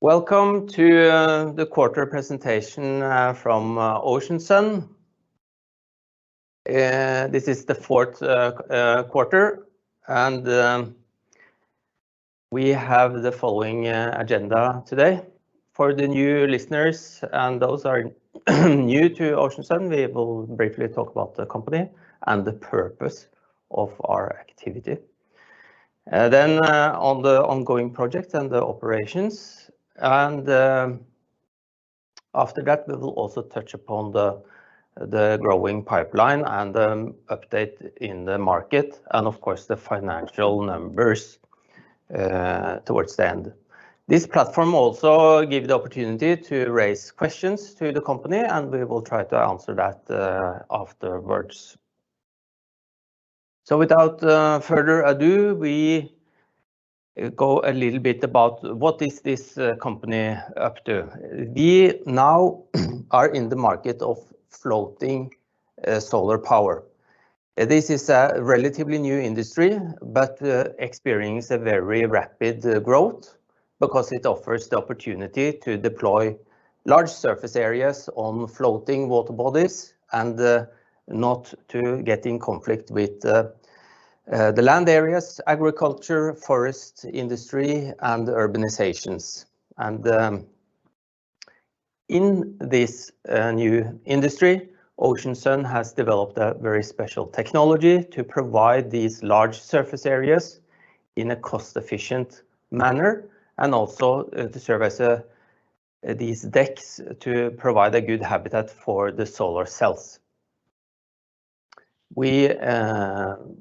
Welcome to the quarter presentation from Ocean Sun. This is the fourth quarter, and we have the following agenda today. For the new listeners and those are new to Ocean Sun, we will briefly talk about the company and the purpose of our activity. Then on the ongoing project and the operations. And after that, we will also touch upon the growing pipeline and the update in the market, and of course the financial numbers towards the end. This platform also gives the opportunity to raise questions to the company, and we will try to answer that afterwards. So without further ado, we go a little bit about what is this company up to. We now are in the market of floating solar power. This is a relatively new industry, but experiencing a very rapid growth because it offers the opportunity to deploy large surface areas on floating water bodies and not to get in conflict with the land areas, agriculture, forest industry, and urbanizations. And in this new industry, Ocean Sun has developed a very special technology to provide these large surface areas in a cost-efficient manner, and also to serve as these decks to provide a good habitat for the solar cells. We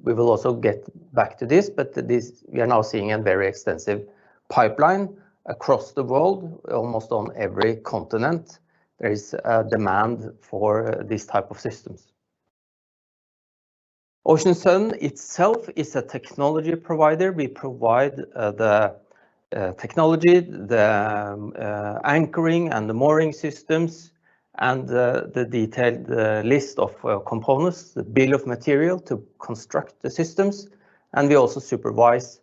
will also get back to this, but we are now seeing a very extensive pipeline across the world, almost on every continent. There is a demand for this type of systems. Ocean Sun itself is a technology provider. We provide the technology, the anchoring and the mooring systems, and the detailed list of components, the bill of material to construct the systems. And we also supervise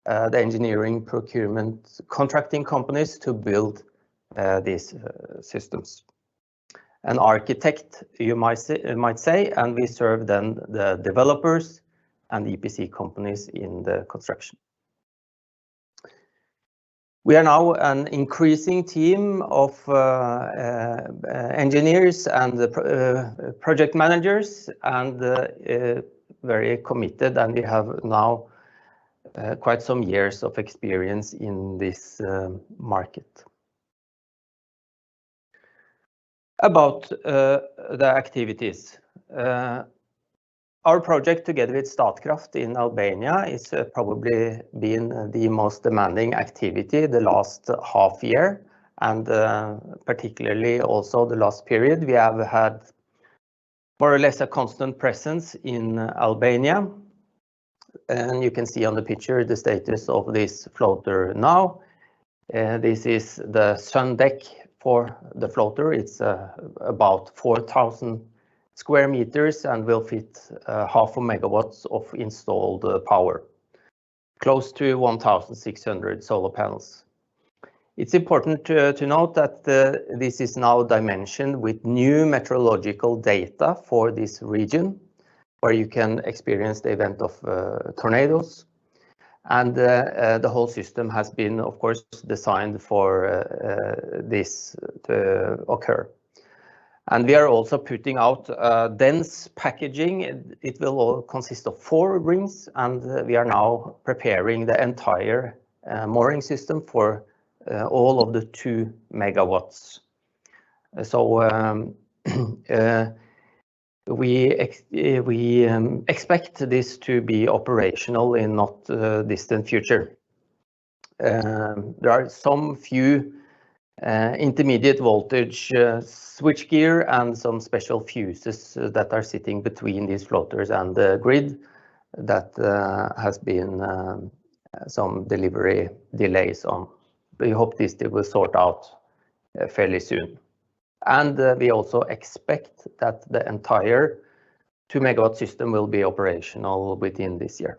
the engineering, procurement, contracting companies to build these systems. An architect, you might say, and we serve then the developers and EPC companies in the construction. We are now an increasing team of engineers and project managers, and very committed, and we have now quite some years of experience in this market. About the activities. Our project together with Statkraft in Albania is probably been the most demanding activity the last half year, and particularly also the last period. We have had more or less a constant presence in Albania, and you can see on the picture the status of this floater now. This is the sun deck for the floater. It's about 4,000 square meters and will fit 0.5 megawatts of installed power, close to 1,600 solar panels. It's important to note that this is now dimensioned with new meteorological data for this region, where you can experience the event of tornadoes. And the whole system has been, of course, designed for this to occur. And we are also putting out dense packaging. It will all consist of 4 rings, and we are now preparing the entire mooring system for all of the 2 megawatts. So we expect this to be operational in not distant future. There are some few intermediate voltage switchgear and some special fuses that are sitting between these floaters and the grid that has been some delivery delays on. We hope this will sort out fairly soon. And we also expect that the entire 2 megawatt system will be operational within this year.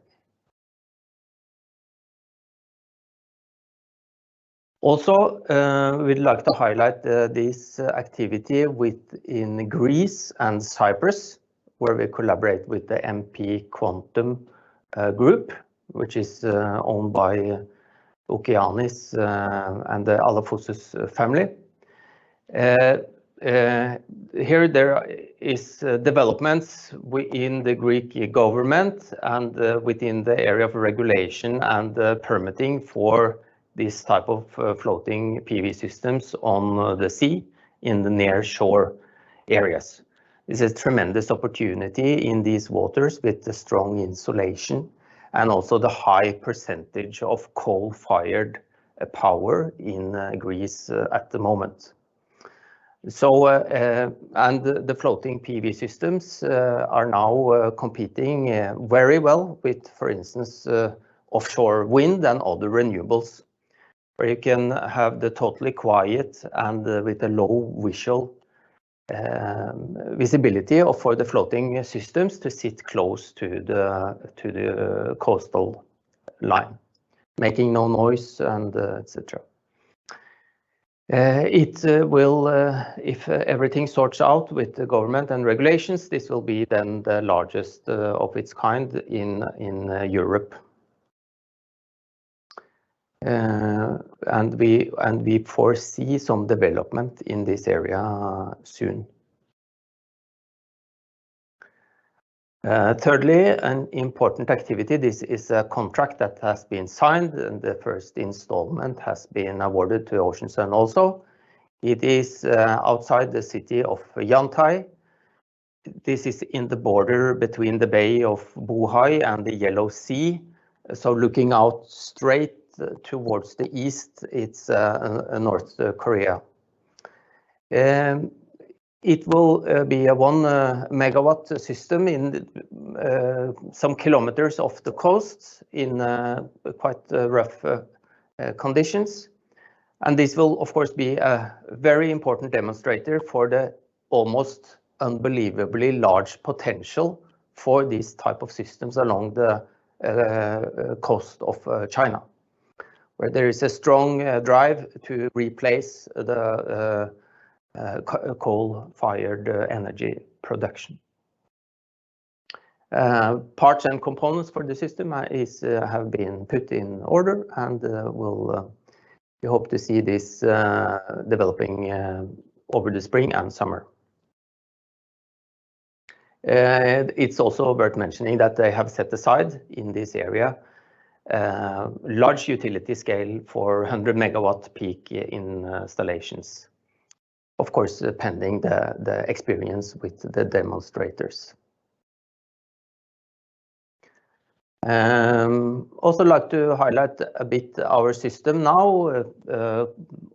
Also, we'd like to highlight this activity within Greece and Cyprus, where we collaborate with the MP Quantum group, which is owned by Okeanis and the Alafoussis family. Here there is developments within the Greek government and within the area of regulation and permitting for this type of floating PV systems on the sea in the near shore areas. This is a tremendous opportunity in these waters with the strong insulation and also the high percentage of coal-fired power in Greece at the moment. So, and the floating PV systems are now competing very well with, for instance, offshore wind and other renewables, where you can have the totally quiet and with a low visual visibility for the floating systems to sit close to the coastal line, making no noise and etc. It will, if everything sorts out with the government and regulations, this will be then the largest of its kind in Europe. And we foresee some development in this area soon. Thirdly, an important activity, this is a contract that has been signed and the first installment has been awarded to Ocean Sun also. It is outside the city of Yantai. This is in the border between the Bay of Bohai and the Yellow Sea. So looking out straight towards the east, it's North Korea. It will be a 1 megawatt system in some kilometers off the coast in quite rough conditions. And this will, of course, be a very important demonstrator for the almost unbelievably large potential for these type of systems along the coast of China, where there is a strong drive to replace the coal-fired energy production. Parts and components for the system have been put in order, and we hope to see this developing over the spring and summer. It's also worth mentioning that they have set aside in this area large utility scale for 100 megawatt peak installations. Of course, pending the experience with the demonstrators. Also like to highlight a bit our system now.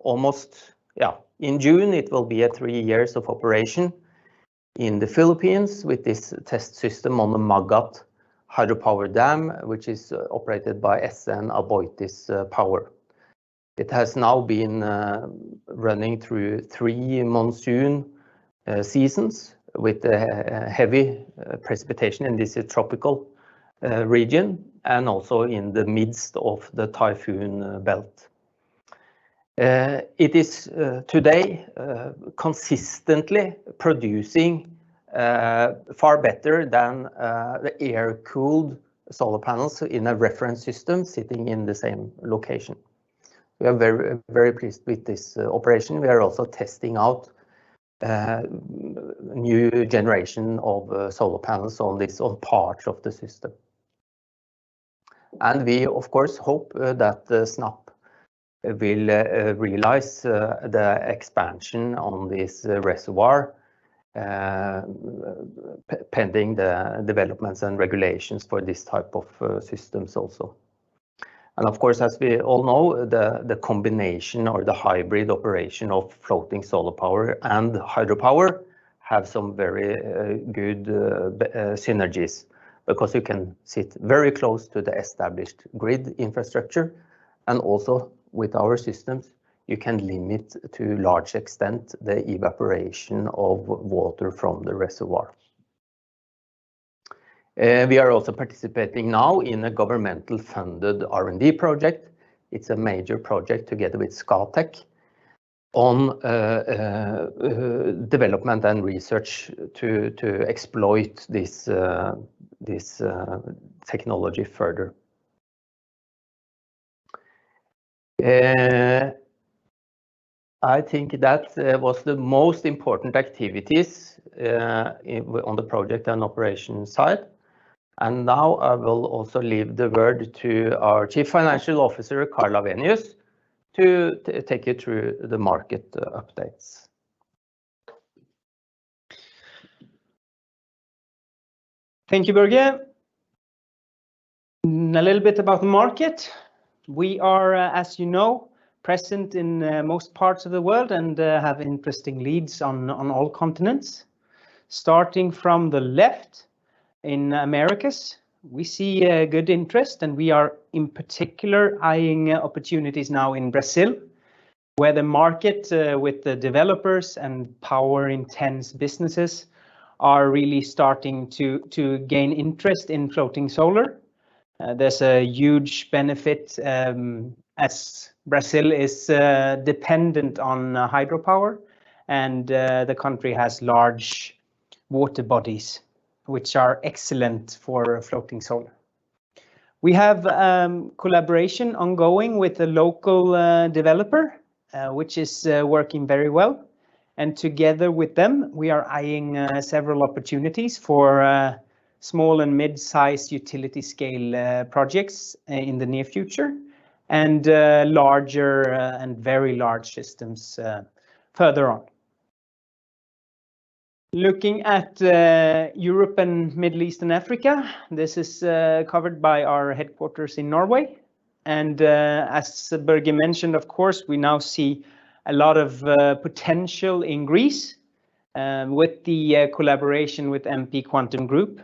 Almost, in June it will be 3 years of operation in the Philippines with this test system on the Magat hydropower dam, which is operated by SN Aboitiz Power. It has now been running through 3 monsoon seasons with heavy precipitation in this tropical region and also in the midst of the typhoon belt. It is today consistently producing far better than the air-cooled solar panels in a reference system sitting in the same location. We are very, very pleased with this operation. We are also testing out new generation of solar panels on parts of the system. And we, of course, hope that SNAP will realize the expansion on this reservoir pending the developments and regulations for this type of systems also. And of course, as we all know, the combination or the hybrid operation of floating solar power and hydropower have some very good synergies, because you can sit very close to the established grid infrastructure, and also with our systems, you can limit to large extent the evaporation of water from the reservoir. We are also participating now in a governmental funded R&D project It's a major project together with Scatec on development and research to exploit this technology further. I think that was the most important activities on the project and operation side. And now I will also leave the word to our Chief Financial Officer, Carla Venius, to take you through the market updates. Thank you, Børge. A little bit about the market. We are, as you know, present in most parts of the world and have interesting leads on all continents. Starting from the left, in Americas, we see good interest, and we are in particular eyeing opportunities now in Brazil, where the market with the developers and power-intense businesses are really starting to gain interest in floating solar. There's a huge benefit as Brazil is dependent on hydropower, and the country has large water bodies, which are excellent for floating solar. We have collaboration ongoing with a local developer, which is working very well. And together with them, we are eyeing several opportunities for small and mid-sized utility scale projects in the near future, and larger and very large systems further on. Looking at Europe and Middle East and Africa, this is covered by our headquarters in Norway. And as Børge mentioned, of course, we now see a lot of potential in Greece with the collaboration with MP Quantum Group.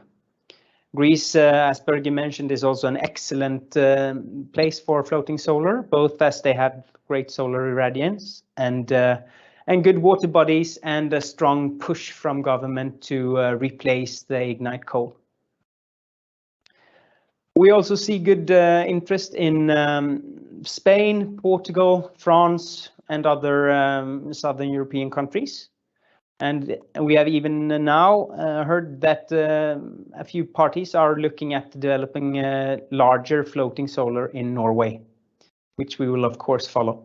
Greece, as Børge mentioned, is also an excellent place for floating solar, both as they have great solar irradiance and good water bodies and a strong push from government to replace the ignite coal. We also see good interest in Spain, Portugal, France, and other southern European countries. And we have even now heard that a few parties are looking at developing larger floating solar in Norway, which we will of course follow.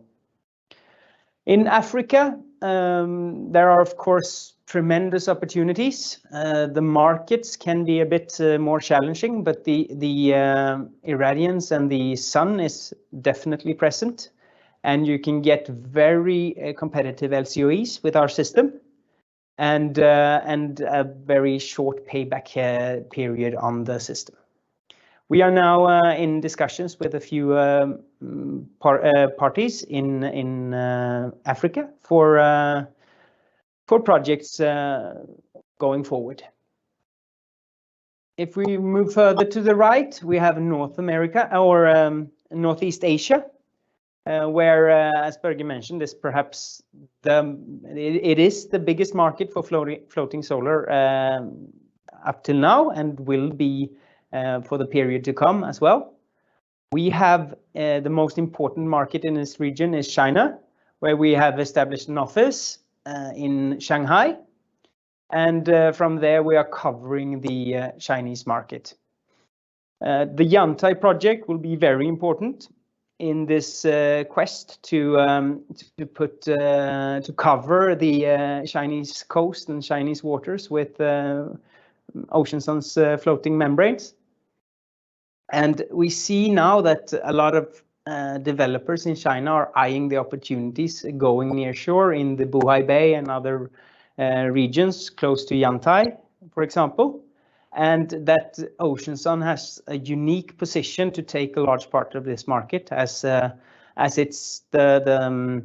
In Africa, there are of course tremendous opportunities. The markets can be a bit more challenging, but the irradiance and the sun is definitely present, and you can get very competitive LCOEs with our system, and a very short payback period on the system. We are now in discussions with a few parties in Africa for projects going forward. If we move further to the right, we have North America or Northeast Asia, where, as Børge mentioned, is perhaps it is the biggest market for floating solar up till now, and will be for the period to come as well. We have the most important market in this region is China, where we have established an office in Shanghai, and from there we are covering the Chinese market. The Yantai project will be very important in this quest to cover the Chinese coast and Chinese waters with Ocean Sun's floating membranes. And we see now that a lot of developers in China are eyeing the opportunities going near shore in the Bohai Bay and other regions close to Yantai, for example. And that Ocean Sun has a unique position to take a large part of this market, as it's the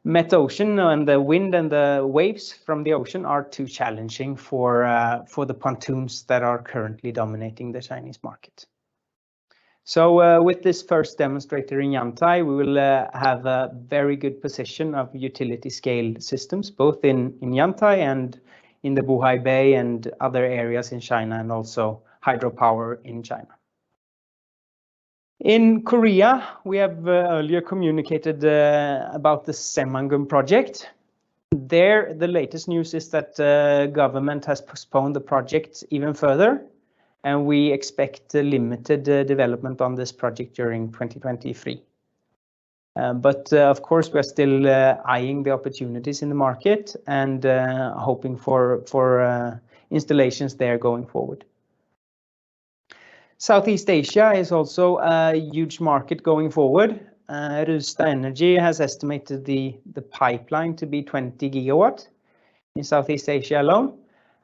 met ocean, and the wind and the waves from the ocean are too challenging for the pontoons that are currently dominating the Chinese market. So with this first demonstrator in Yantai, we will have a very good position of utility scale systems, both in Yantai and in the Bohai Bay and other areas in China, and also hydropower in China. In Korea, we have earlier communicated about the Saemangeum project. There, the latest news is that government has postponed the project even further, and we expect limited development on this project during 2023. But of course, we are still eyeing the opportunities in the market and hoping for installations there going forward. Southeast Asia is also a huge market going forward. Rystad Energy has estimated the pipeline to be 20 gigawatt in Southeast Asia alone.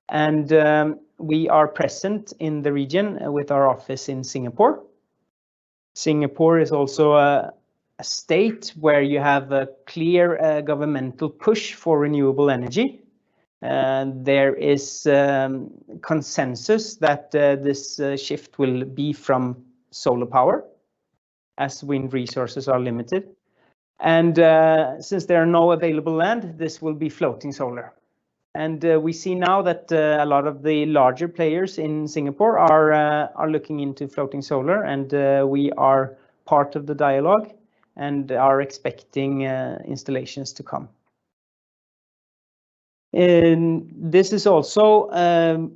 And we are present in the region with our office in Singapore. Singapore is also a state where you have a clear governmental push for renewable energy. There is consensus that this shift will be from solar power, as wind resources are limited. And since there are no available land, this will be floating solar. And we see now that a lot of the larger players in Singapore are looking into floating solar, and we are part of the dialogue and are expecting installations to come. This is also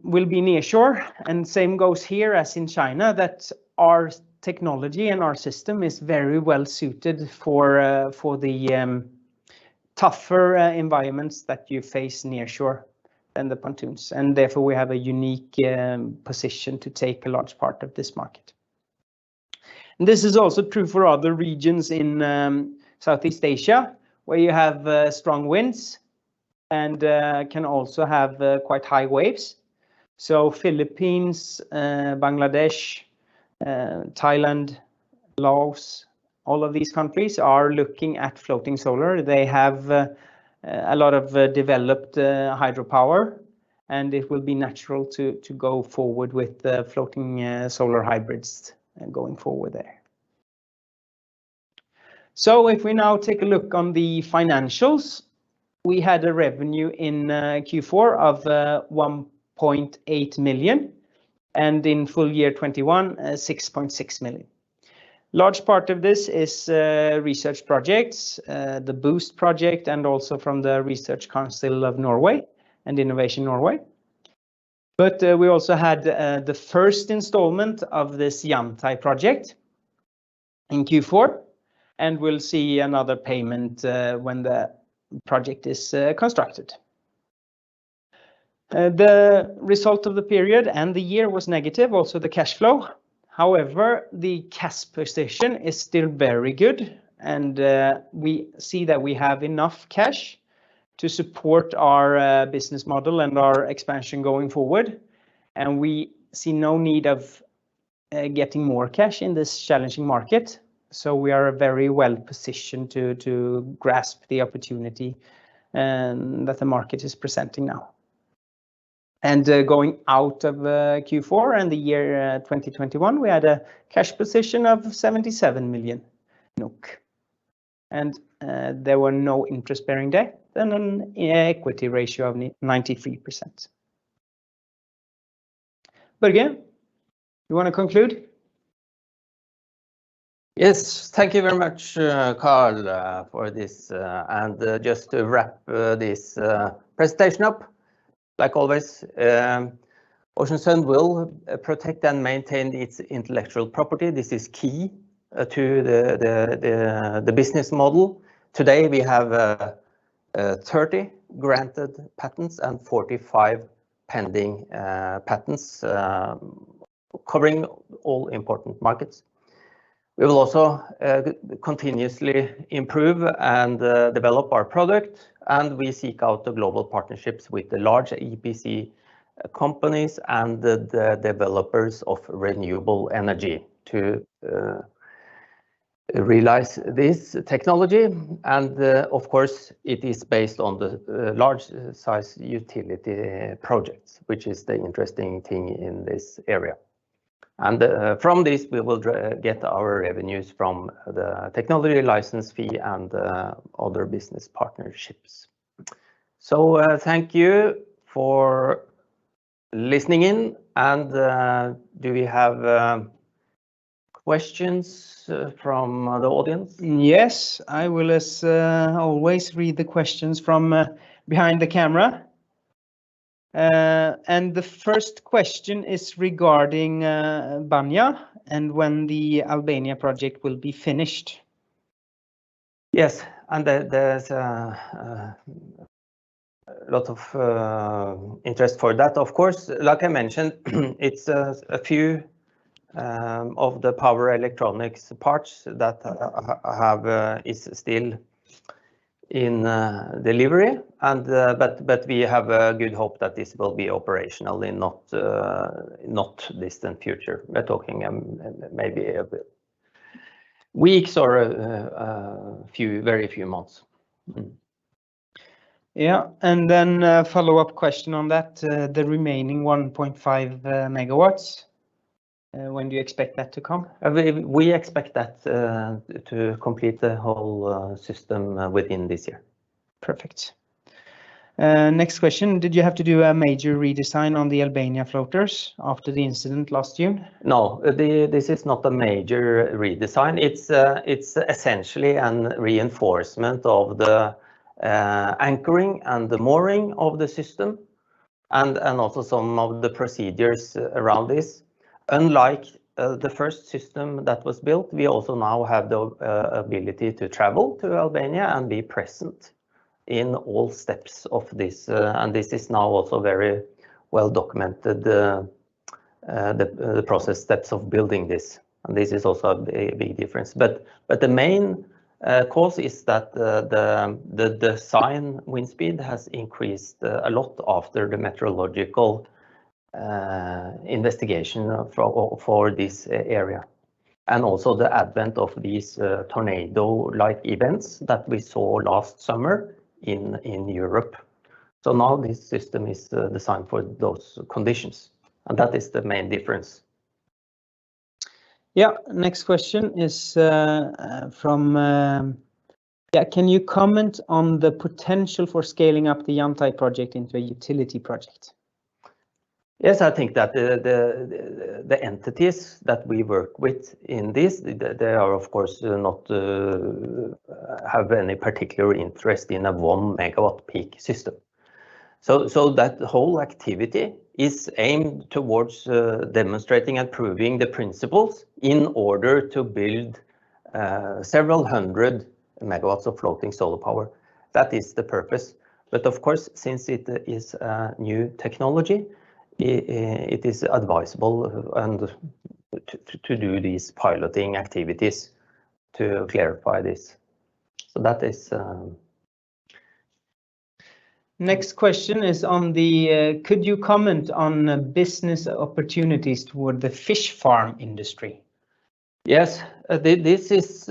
will be nearshore, and same goes here as in China, that our technology and our system is very well suited for the tougher environments that you face nearshore than the pontoons, and therefore we have a unique position to take a large part of this market. And this is also true for other regions in Southeast Asia, where you have strong winds and can also have quite high waves. So Philippines, Bangladesh, Thailand, Laos, all of these countries are looking at floating solar. They have a lot of developed hydropower, and it will be natural to go forward with floating solar hybrids going forward there. So if we now take a look on the financials, we had a revenue in Q4 of 1.8 million, and in full year 21, 6.6 million. Large part of this is research projects, the Boost project, and also from the Research Council of Norway and Innovation Norway. But we also had the first installment of this Yantai project in Q4, and we'll see another payment when the project is constructed. The result of the period and the year was negative, also the cash flow. However, the cash position is still very good, and we see that we have enough cash to support our business model and our expansion going forward. And we see no need of getting more cash in this challenging market. So we are very well positioned to grasp the opportunity that the market is presenting now. And going out of Q4 and the year 2021, we had a cash position of 77 million NOK. And there were no interest-bearing debt and an equity ratio of 93%. Børge, you want to conclude? Yes, thank you very much, Carl, for this. And just to wrap this presentation up, like always, Ocean Sun will protect and maintain its intellectual property. This is key to the business model. Today we have 30 granted patents and 45 pending patents covering all important markets. We will also continuously improve and develop our product, and we seek out the global partnerships with the large EPC companies and the developers of renewable energy to realize this technology. And of course, it is based on the large size utility projects, which is the interesting thing in this area. And from this, we will get our revenues from the technology license fee and other business partnerships. So thank you for listening in. And do we have questions from the audience? Yes, I will, as always, read the questions from behind the camera. And the first question is regarding Banja and when the Albania project will be finished. Yes, and there's a lot of interest for that. Of course, like I mentioned, it's a few of the power electronics parts that is still in delivery, and but we have a good hope that this will be operational in not distant future. We're talking maybe a bit weeks or very few months. Yeah, and then a follow-up question on that, the remaining 1.5 megawatts. When do you expect that to come? We expect that to complete the whole system within this year. Perfect. Next question, did you have to do a major redesign on the Albania floaters after the incident last June? No, this is not a major redesign. It's essentially a reinforcement of the anchoring and the mooring of the system, and also some of the procedures around this. Unlike the first system that was built, we also now have the ability to travel to Albania and be present in all steps of this, and this is now also very well documented, the process steps of building this, and this is also a big difference. But the main cause is that the design wind speed has increased a lot after the meteorological investigation for this area, and also the advent of these tornado-like events that we saw last summer in Europe. So now this system is designed for those conditions, and that is the main difference. Yeah, next question is from can you comment on the potential for scaling up the Yantai project into a utility project? Yes, I think that the entities that we work with in this, they are of course not have any particular interest in a 1 megawatt peak system. So that whole activity is aimed towards demonstrating and proving the principles in order to build several hundred megawatts of floating solar power. That is the purpose. But of course, since it is a new technology, it is advisable and to do these piloting activities to clarify this. So that is. Next question is on the, could you comment on business opportunities toward the fish farm industry? Yes, this is,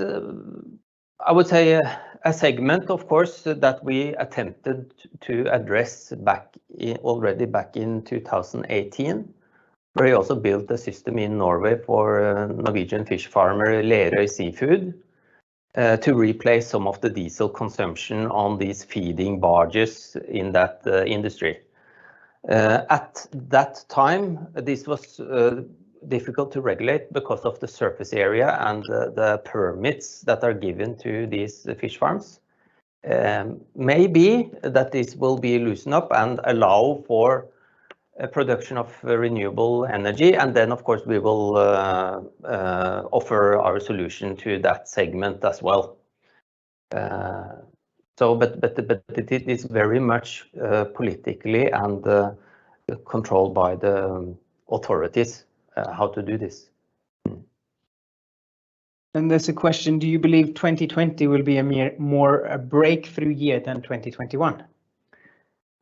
I would say, a segment, of course, that we attempted to address already back in 2018, where we also built a system in Norway for Norwegian fish farmer Lerøy Seafood to replace some of the diesel consumption on these feeding barges in that industry. At that time, this was difficult to regulate because of the surface area and the permits that are given to these fish farms. Maybe that this will be loosened up and allow for a production of renewable energy, and then of course we will offer our solution to that segment as well. But it is very much politically and controlled by the authorities how to do this. And there's a question, do you believe 2020 will be a breakthrough year than 2021?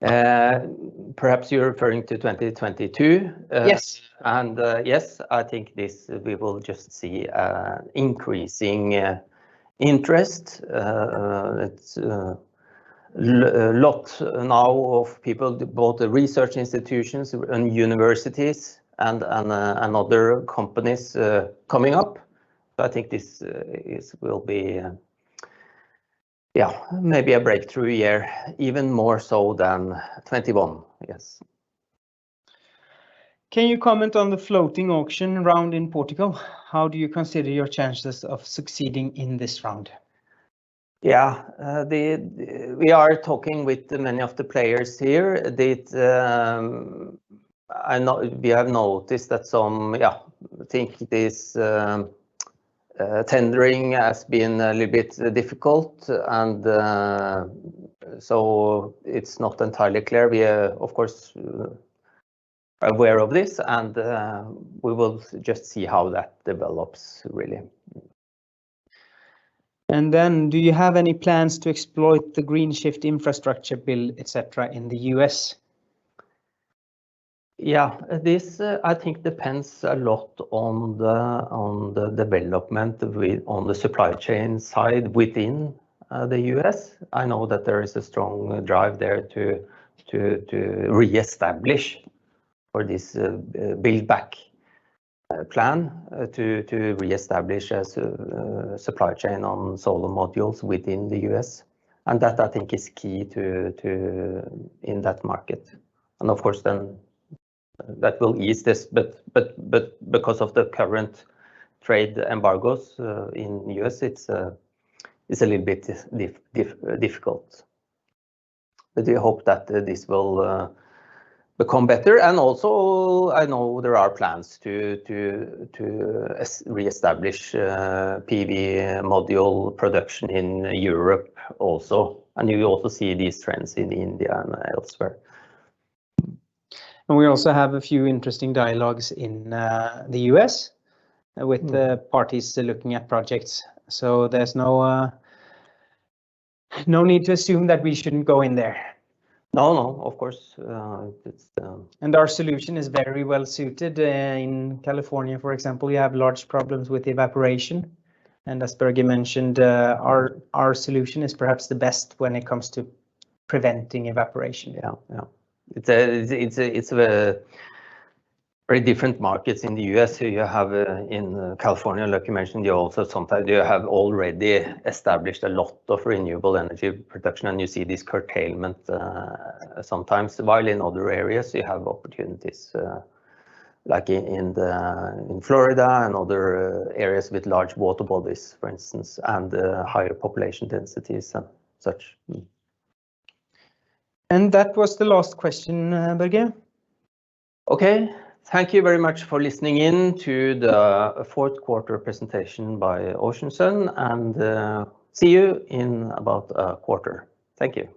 Perhaps you're referring to 2022. Yes. And yes, I think we will just see increasing interest. It's a lot now of people, both the research institutions and universities and other companies coming up. So I think this will be maybe a breakthrough year, even more so than 21. Yes. Can you comment on the floating auction round in Portugal? How do you consider your chances of succeeding in this round? Yeah, we are talking with many of the players here. I know we have noticed that some, I think this tendering has been a little bit difficult, and so it's not entirely clear. We are, of course, aware of this, and we will just see how that develops, really. And then, do you have any plans to exploit the green shift infrastructure bill, etc., in the US? Yeah, this I think depends a lot on the development on the supply chain side within the US. I know that there is a strong drive there to re-establish for this build back plan to re-establish a supply chain on solar modules within the US, and that I think is key to in that market. And of course, then that will ease this, but because of the current trade embargoes in US, it's a little bit difficult. But we hope that this will become better. And also, I know there are plans to re-establish PV module production in Europe also, and you also see these trends in India and elsewhere. And we also have a few interesting dialogues in the US with the parties looking at projects. So there's no need to assume that we shouldn't go in there. No, of course. And our solution is very well suited. In California, for example, you have large problems with evaporation. And as Børge mentioned, our solution is perhaps the best when it comes to preventing evaporation. Yeah. It's a very different markets in the US. You have in California, like you mentioned, you also sometimes you have already established a lot of renewable energy production, and you see this curtailment sometimes, while in other areas you have opportunities like in Florida and other areas with large water bodies, for instance, and higher population densities and such. And that was the last question, Børge. Okay. Thank you very much for listening in to the fourth quarter presentation by Ocean Sun, and see you in about a quarter. Thank you.